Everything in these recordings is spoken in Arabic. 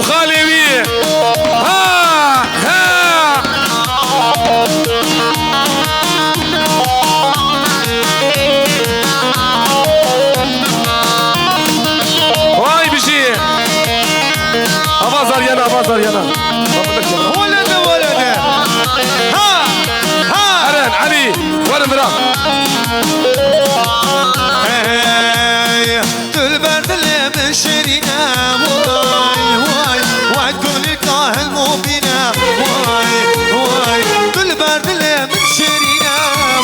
وخالي بيه واي بيجي ابازر يانا ابازر يانا ولد ولد ها ارن علي وين برا البرد اللي من شيرينا واي واي واي كل كاهل مو بينا واي واي البرد اللي من شيرينا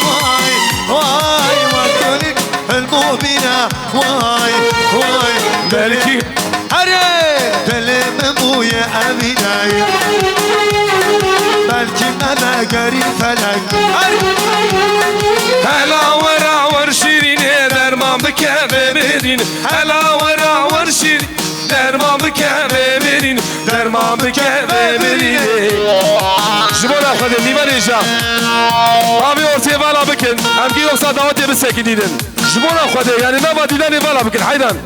واي واي واي كل كاهل مو بينا واي واي مالكي هري دلم مويا أميناي بلكي أنا قريب فلك هلا ورا ورشيرين درمان بكبرين هلا ورا ورشيرين درمان بكبرين درمان بكبرين جبونا خد النيمان إيجا أبي أرسي فالا بكن هم كي يوصل دعوتي بسكي ديدن جبونا خد يعني نبا ديداني فالا بكن حيدان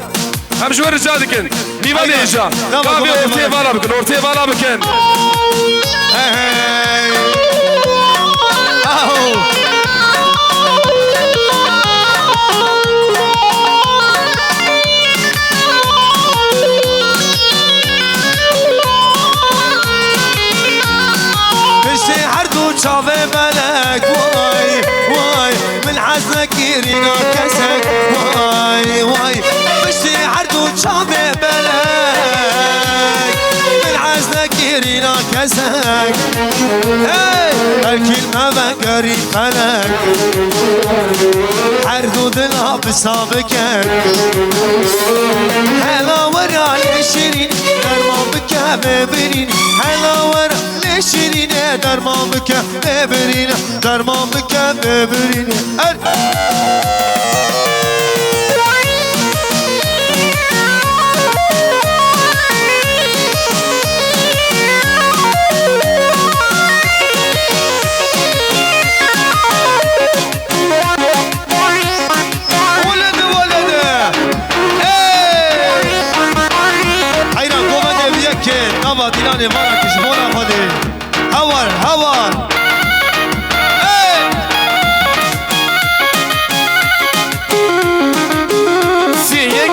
هم شو رجالكن نيمان إيجا أبي أرسي فالا بكن أرسي فالا بكن شافي ملك واي واي من حزنك يرينا كسك واي واي مشي عردو شافي ملك من حزنك يرينا كسك هاي الكلمة بقري فلك عردو دلها بسابكك هلا ورا الشيرين درمان بكبرين هلا ورا شیرینه درمان بکن ببرینه درمان بکن ببرینه ولد ولد حیران گومده بیکن نبا دیلانه وانا کشمونا خوده هوار هوار سيك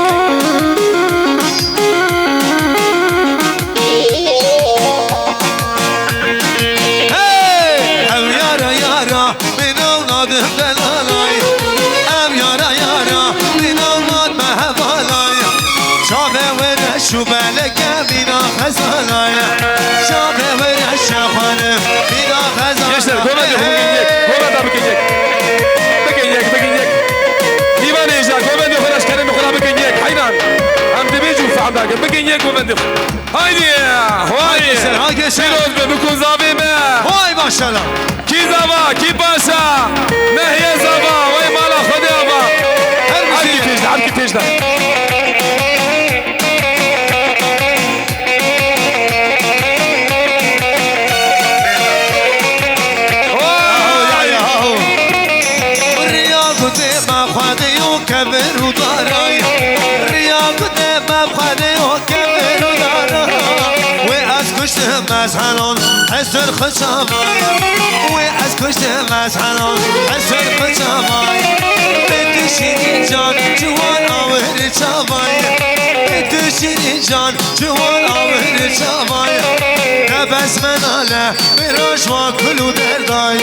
ام يارا يارا من اولاد دلالاي ام يارا يارا من اولاد مهبالاي شافه ورا شو بالك بنا خزالاي شافه ورا شافانه بنا خزالاي يشتر قوما ده بكينيك بكينيك ديوان إيجا قوما ده خلاص كلام خلا بكينيك حينان هم تبيجوا في عندك بكينيك قوما ده هايدي هاي شيلوز بكون زابي ما هاي ما شاء الله كي زابا كي باشا ما هي زابا وي مالا خدي أبا عم تجدا كبر وداراي رياض ما بخلي وكبر وداراي واسكشت مسحنون حسر خشاماي واسكشت مسحنون حسر خشاماي بتشيني جان جوان اوهر شاماي بتشيني جان جوان اوهر شاماي نبس مناله براش وكلو درداي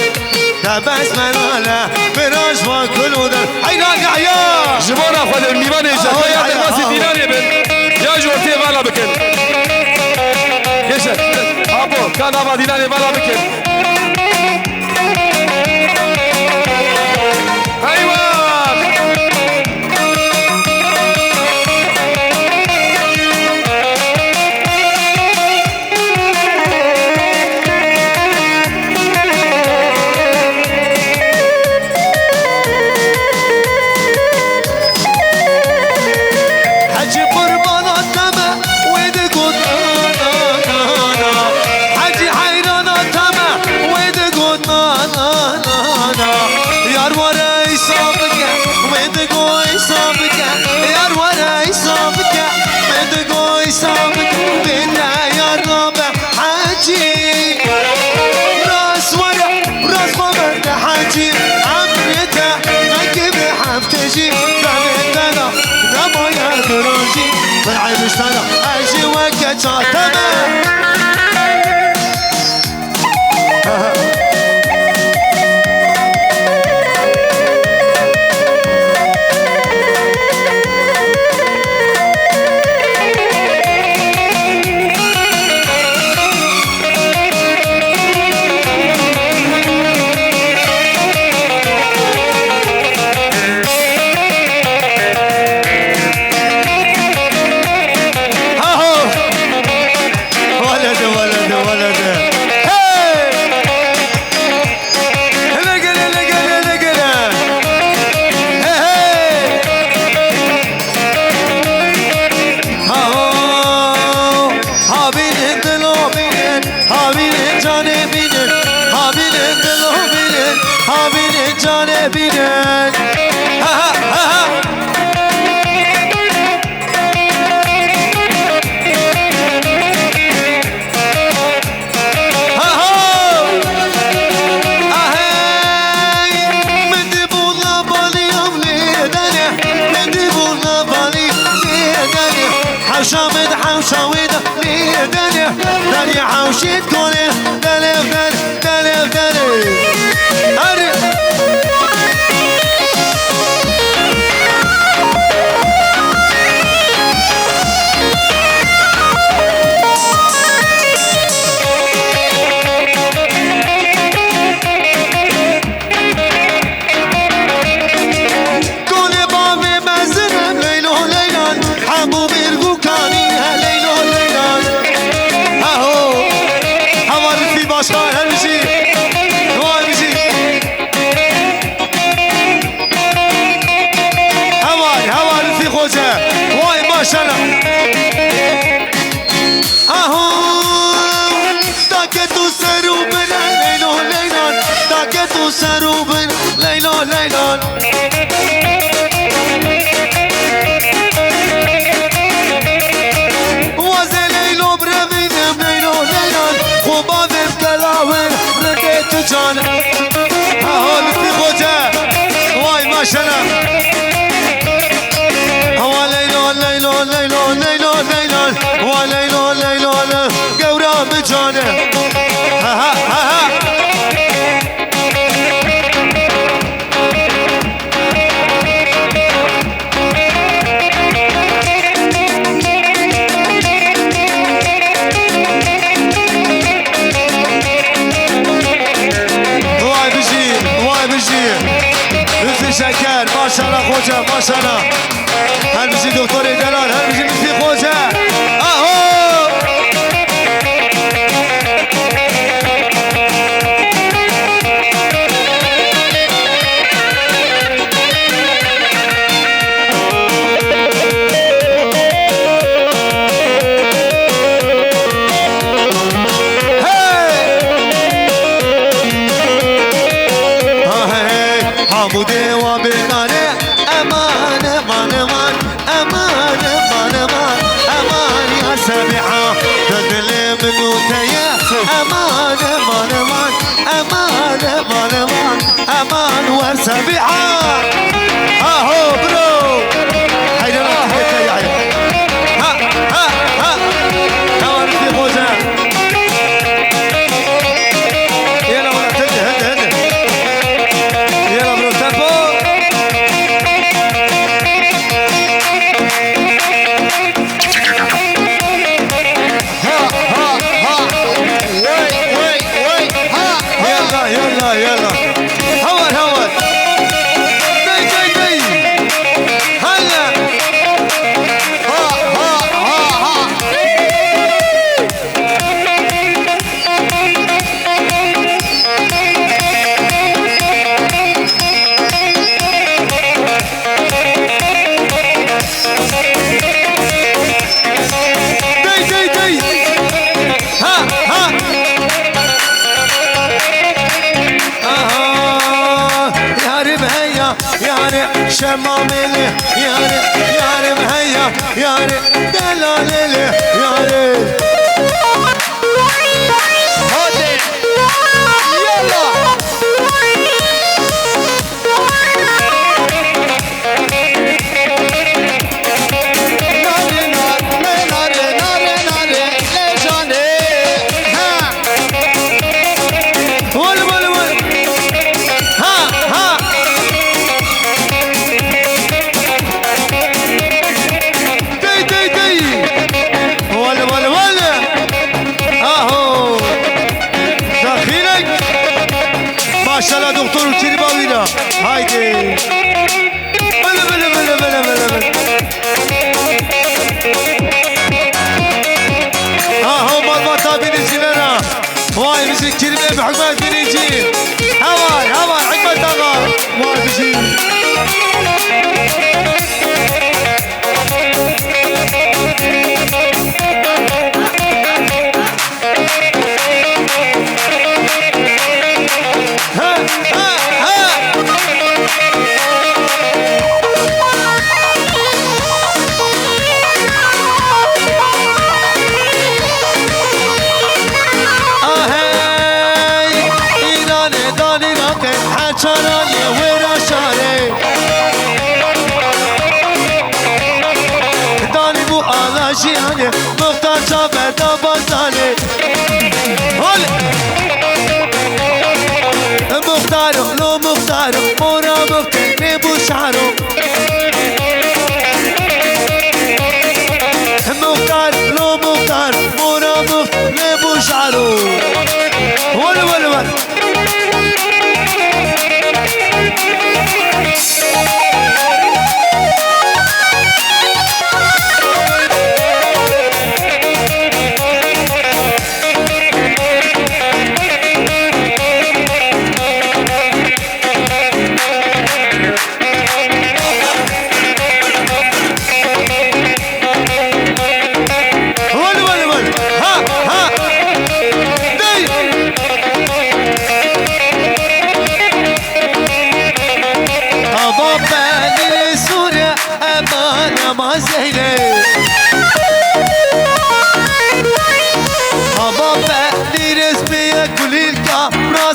نبس مناله براش وكلو درد عيناك عيا جبونا خد الميمان إيجا يا الماسي دينار يا بنت يا جورتي فالا بكن يشت أبو كان أبا دينار فالا بكن çateme binen ha ha ha ha ha ha ahey mende bulla bali amle dane mende bulla bali dane حوشامد حوشاويد ليدane داني حوشيد كوني داني داني داني داني سروبن ليلى ليلى وزي ليلى برمينم ليلى ليلى خوبابم كلاوين رديت جان هاول في خوجة واي ما شنا هوا ليلى ليلى ليلى ليلى ليلى وليلى ليلى قورا بجانه ها ها ها شکر ماشاءالله خوجه ماشاءالله هر بیشی دکتر دلال هر بیشی مثل خوجه آهو حموده و بنانه امان امان امان امان امان امان امان يا سبحة تدل منو تيا امان امان امان امان امان امان امان وسبحة اهو برو هيدا لا ها ها ها كمان في خوزة يلا ولا تدي هدي هدي يلا برو تبو ها ها ها وي ها يلا يلا يلا هون هون دي دي دي هلا ها ها ها ها شماملي ياري ياري مهيا ياري دلالي ياري هادي يلا ناري نار ناري ناري ناري واي مسك كلمة بحكمة بنيجي هواي هواي حكمة أغا واي بشي جیانه مختار جابر دابازانه هله مختارو لو مختارو مورا مختار نبو شعرو مختار لو مختار مورا مختار نبو شعرو هله هله هله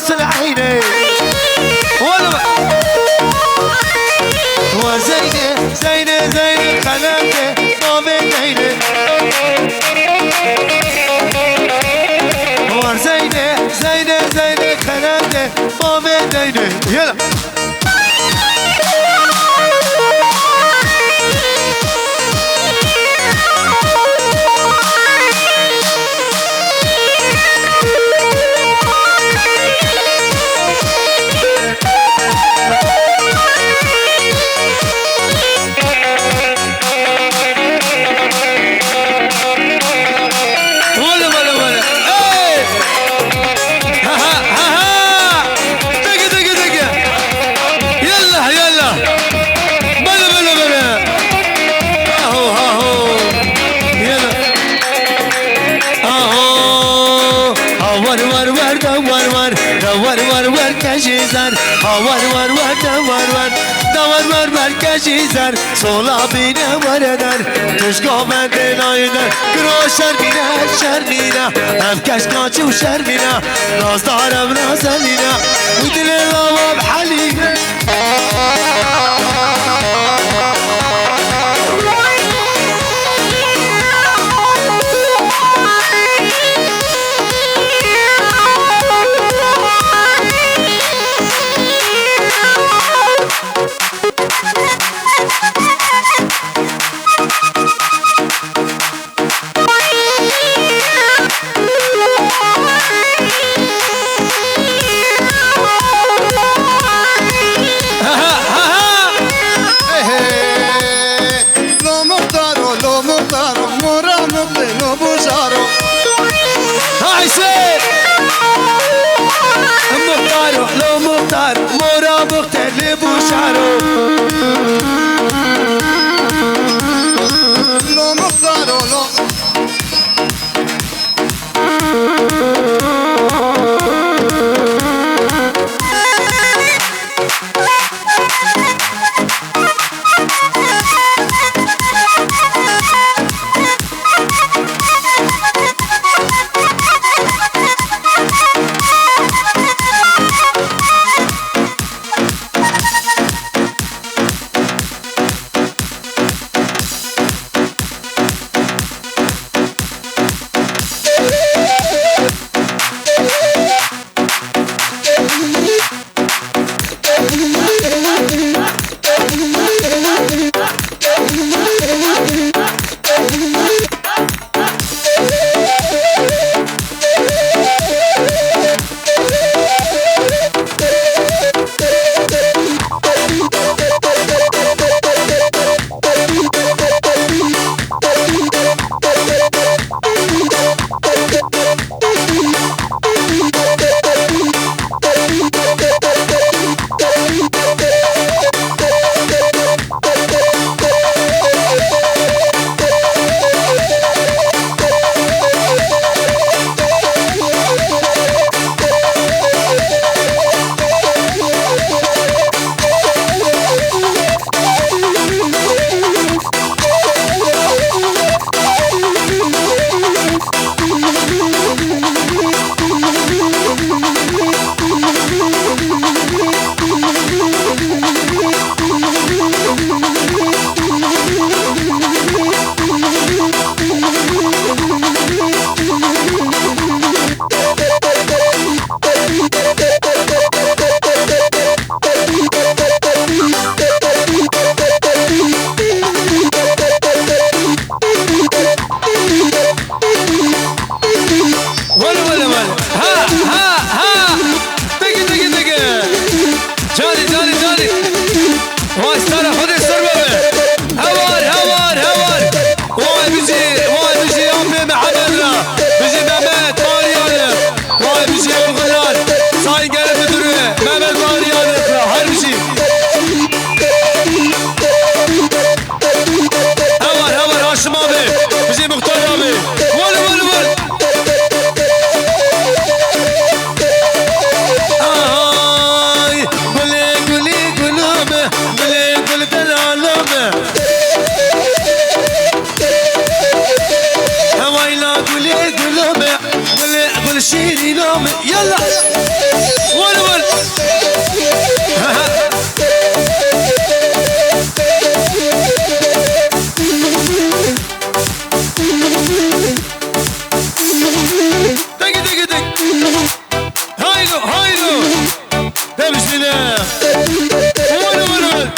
راس العيني وزينة زينة زينة خلامته طابت عيني وزينة زينة زينة خلامته طابت عيني يلا جيزر هوار ور ور دور ور دور ور ور كجيزر صولا بينا وردر تشقى من دلايدر قرو شرمينا شرمينا هم كشكاچ و شرمينا ناز دارم نازلينا ودل الله بحلينا شيري نام يلا ولا ولا دق دق دق هايلو هايلو تمشي له ولا ولا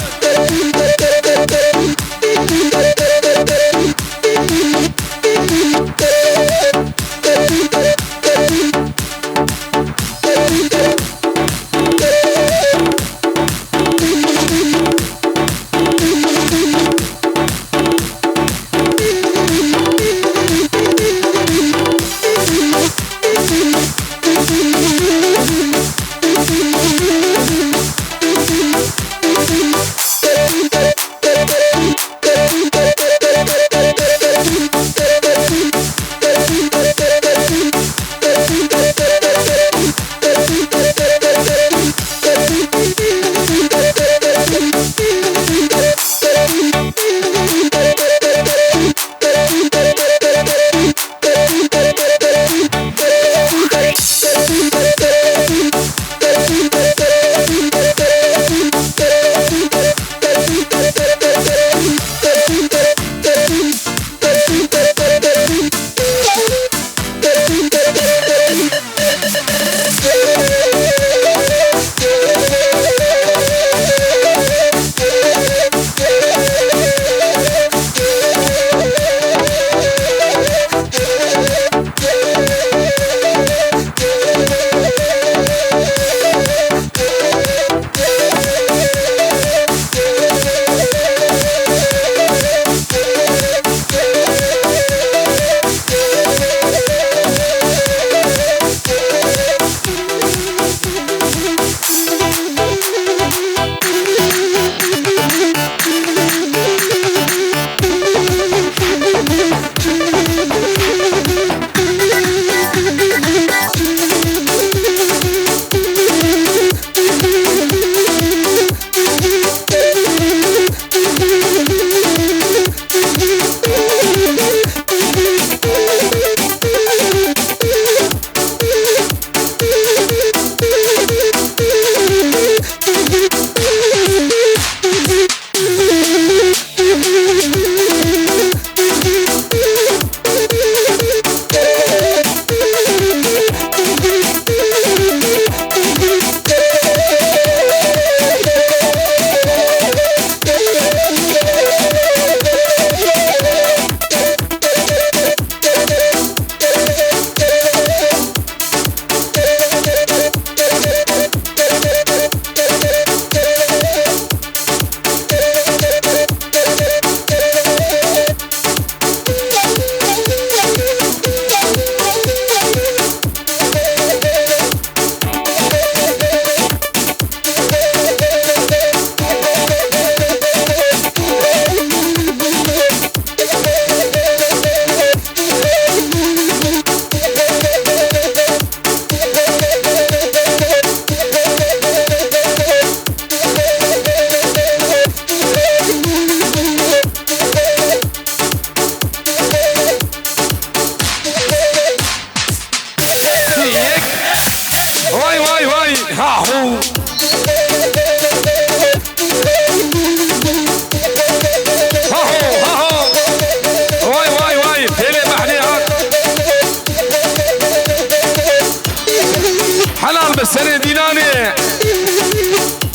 السنة ديناني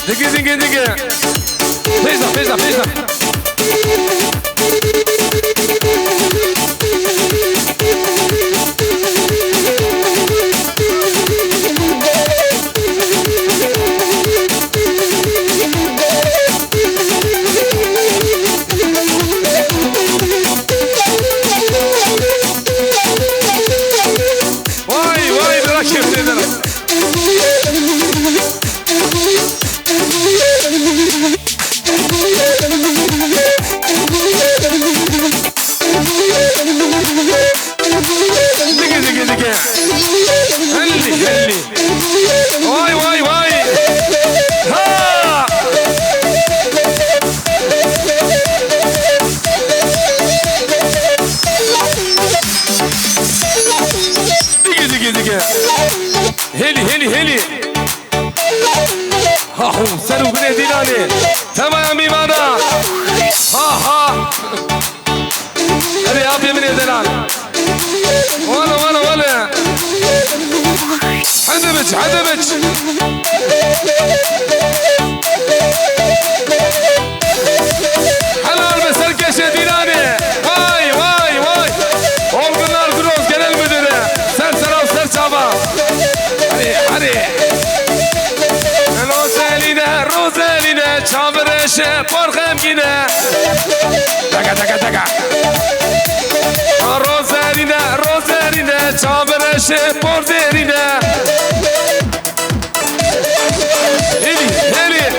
دقي دقي دقي فيزا فيزا فيزا واي واي بركب تدرس Thank you. دقيقة هلي ها هو سرو بني ديناني تمام إيمانا ها هذي أبي من دلال ولا حدبج حلال بسركش ديناني واي أورجنال جروز جل المدينة سر شابا هري روزالينا شابرش برخم جينا دقا روزالينا شابرش بردينا هلي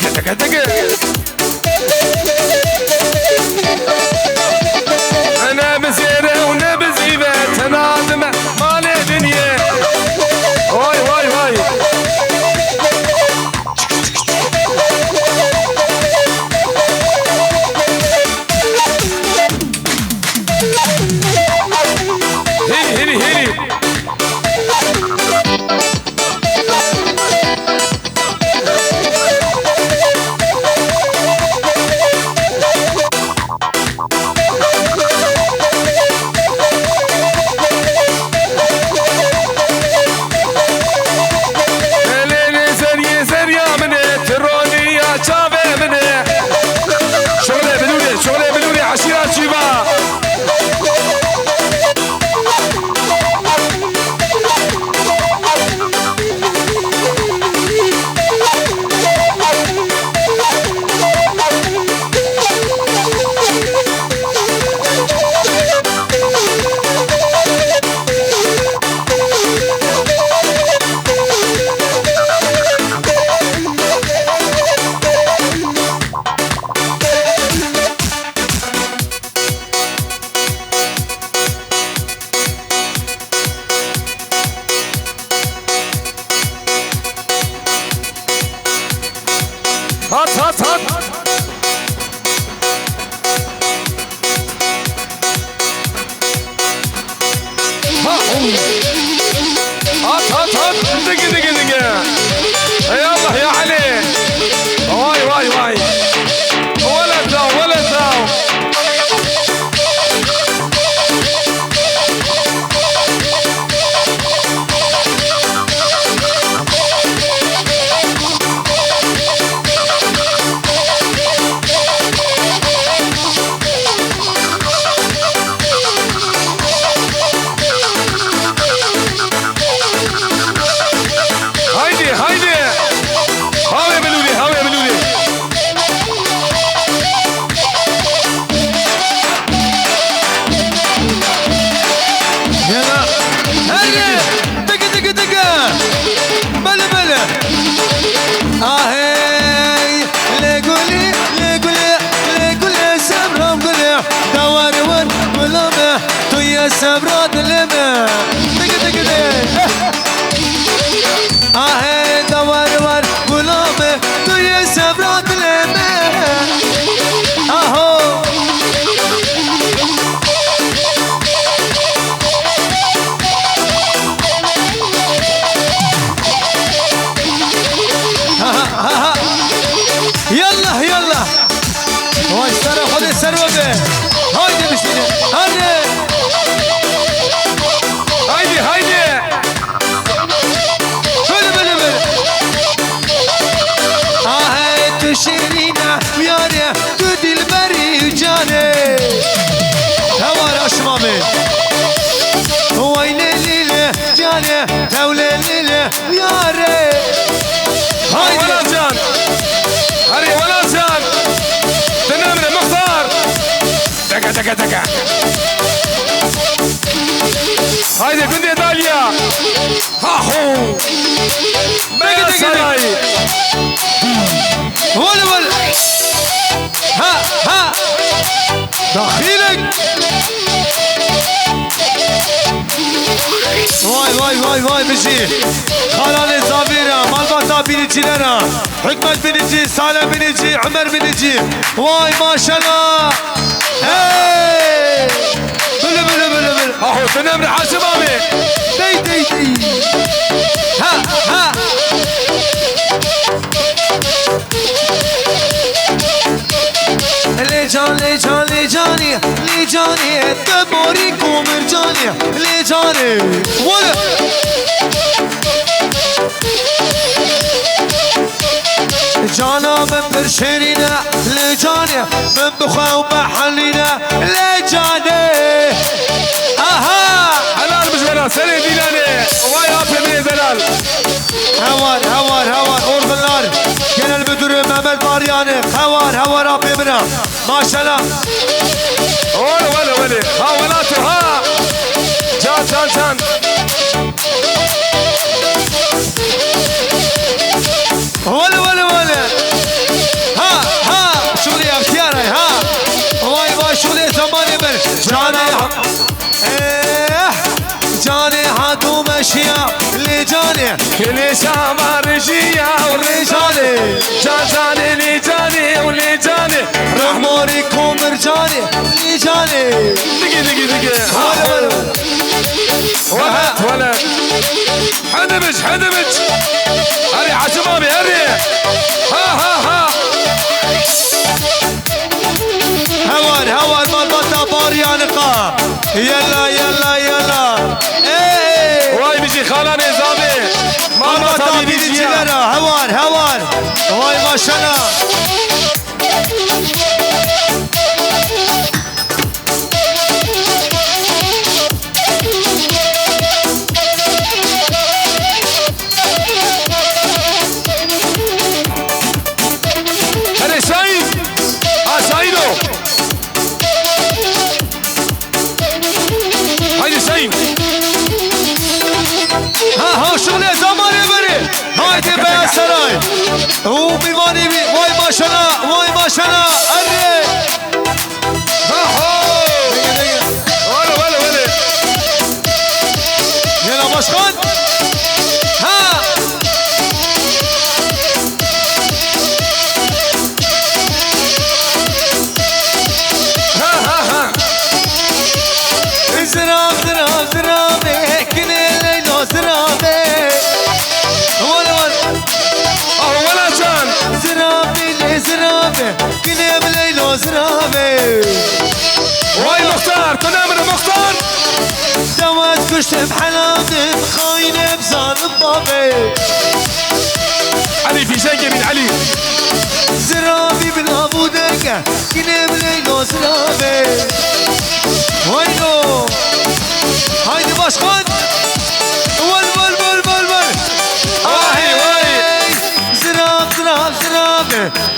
دقا انا بزيرة وانا بزيبة تنادم مالي دنيا واي هلي شغله بلولي عشيرة شيبا هات دقيقة يلا يا علي واي ولد داو هايدي هاو يا بلولي يلا هلا دقا بلا هاي لقولي سبرام قولي دوار ولما تو يا سبرات لما دقا هاي دوار ولما تو يا سبرات لما اهو يلا واي سر خذ السروه به هايدي مشتري هايدي بل هاي تشيرينا ويانا تدي البري جاني هوا اشمامي واي ليلي جاني هولي ليلي وياري ولا جان تنام مختار دقا هايدي بنتي داليا هاهو دقا ولا ها دخيلك واي بجي خلال زابيرا مالباتا بنيجينا حكمت بنيجي سالم بنيجي عمر بنيجي واي ما شاء الله هاي بل هاهو نمر حاسب ابي دي دي دي ها ها لجاني جاني جاني لجاني تبوريكم مرجاني لجاني ولا جانا من برشيرنا لجاني من بخاو بحلينا لجاني اها حلال بجونا سري ديلاني واي ابي من دلال هوار هوار هوار اورغلار genel müdürü Mehmet Baryani هوار ابي بنا ما شاء الله ولا ها ولاته ها جان ولا ها شغلي اختياري ها واي شغلي زماني من جاني هاتو مشيا لجاني كل شامة رجية ورجالي جاني لجاني ولجاني رحموريكم رجاني لجاني دقي ولا حدبج هري عشمامي هري ها هوار مالبطة باريانقا يلا ايه واي بيجي خالاني زابي مالبطة بيجي هوار واي ما شاء الله هري سعيد سعيدو هاي سعيد ها شغلي زماني بري هايدي بيا سراي هو بيواني بي واي ما شاء الله اري ولا يلا مشكون ها زرابي كل ليلو زرابي ولا جان زرابي كل ليلو زرابي واي مختار تنامر مختار دوات كشت بحلاوتي خاينة بزار بابي علي في شيء من علي زرابي بالابو دقة كل ليلو زرابي وينو هايدي باشخان ول واي زراب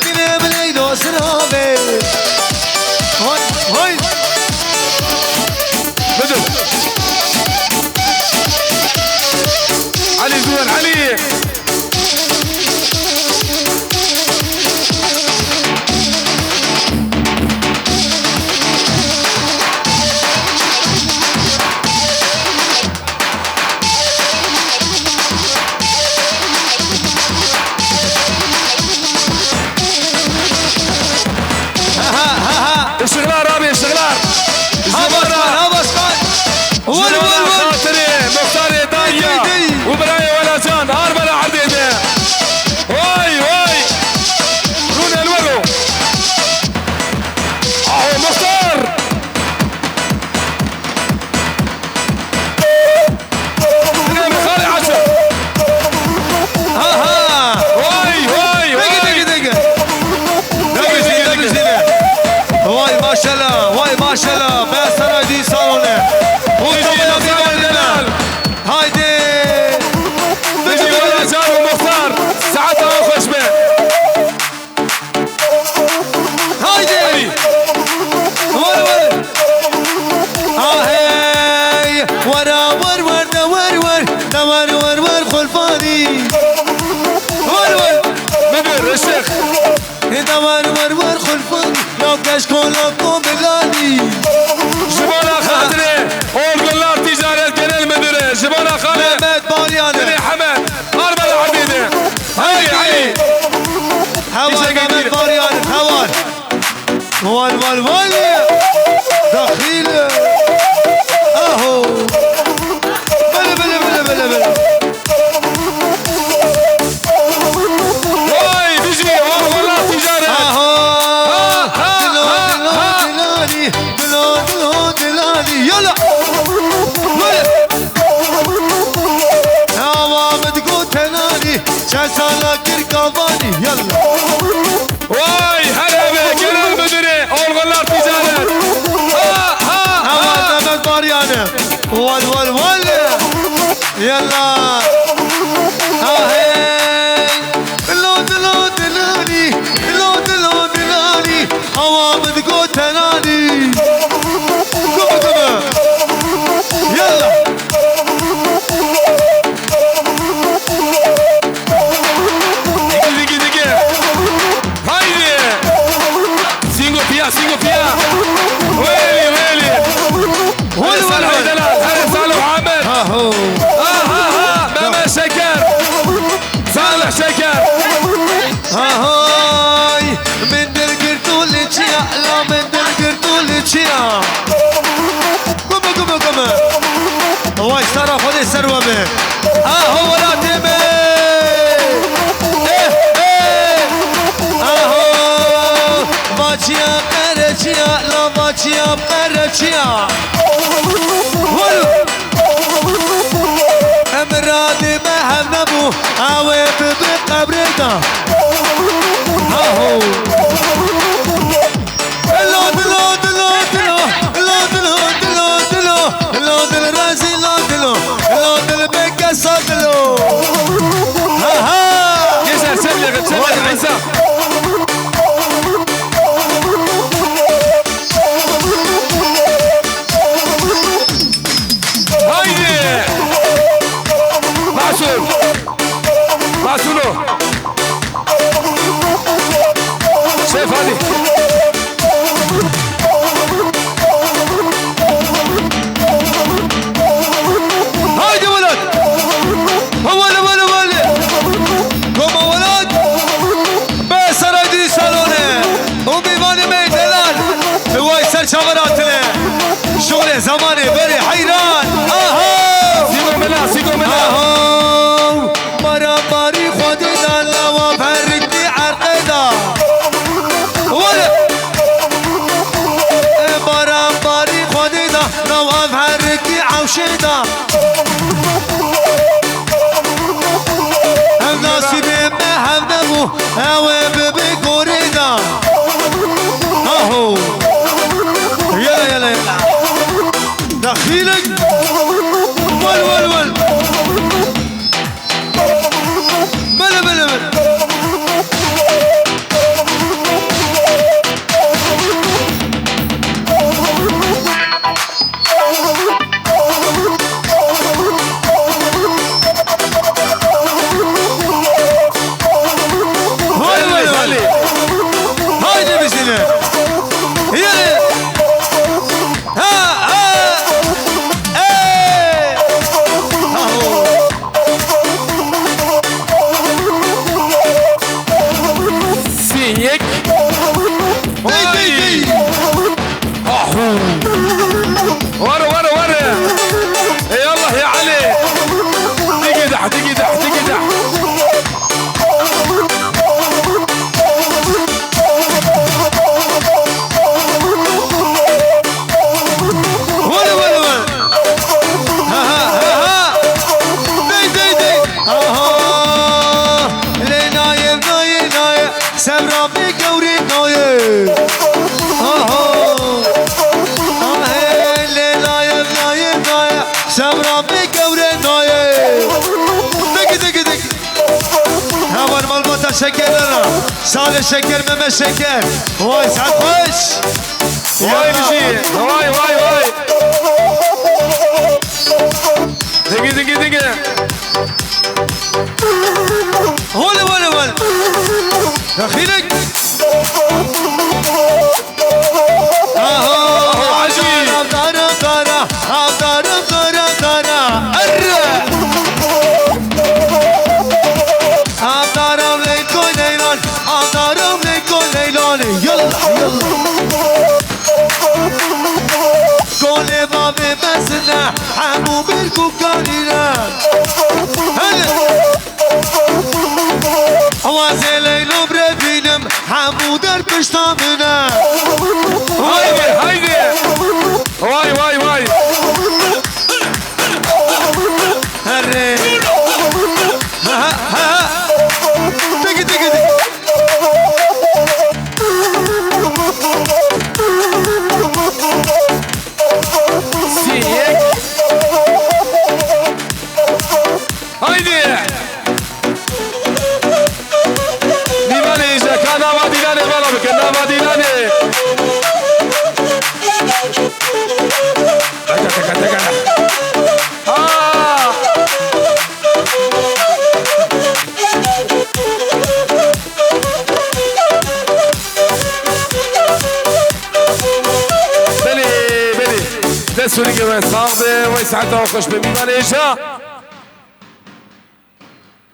كلاب ليلو زرابي هاي بدو علي زوان علي الشغلار رامي الشغلار ها باشخان خاطري مختاري دايا وبرايا ولا زان هاربلا عديدة واي رونا الولو اهو مختار خالي عشر واي واي ما شاء الله بس انا دي صالونه هايدي بيجي ولا زان ومختار ساعتها خوش به هايدي هاي ورا ور خلفاني مدير الشيخ ور خلفاني لو كشكون لكم بلاني جبونا خاطري اورغلار تجارة جنال مدير جبونا خالي مهمت بارياني بني حمد هاربلا عديدة هاي مهمت بارياني وال دخيل اهو ول ول ول يلا هاي لود لود لاني لود لود لاني عوامد قوتناني قوم قوم يلا سينجو فيها ويلي ويلي ويلي ويلي هذا صالح وعمد ها ماما شكر صالح شكر هاي من دلقرتو لجيا لا من دلقرتو لجيا قم قم قم واش ترى خذي السروة به هو لا تبي باچیا پرچیا لا باچیا پرچیا ولو امراد ما نبو اوي بقبرنا هاهو لود لود لود لود لود لود لود الرازي لود لود البكا صدلو ها يسأل سلك عيسى معسولو شايف هذه هايدي ولد هو ولد قوم ولد بس رايدي سالونه وبيباني ميدلان هو يسال شمراتنا شغله زماني بري حيران سيقو ملا سيقو ملا مرامباري خودي دالا وفرقني عرقدا ولا مرامباري خودي دالا وفرقني عوشدا هم ناسبي ما هم نبو هوا ببي كوريدا اهو يلا يلا يلا دخيلك ول ول ول بلا بلا بلا هايدي بسنة يلا ها ايه اهو سيك ورا يلا يا علي تقدح ولا ها دي نايم سمرا بقوري نايم نايم سمرا بقوري نايم دق هون مالبطة شكرنا صالح شكر مما شكر واي سعد خوش واي بشي واي دقي ولا دخيلك عجيب يلا كل بابي مسنا حمو بالكوكانينا وازي ليلو بربينم حمو در پشتامنا هايدي واي هري دق سيك وين صاحبي وين سعادة وخش بميدان إجا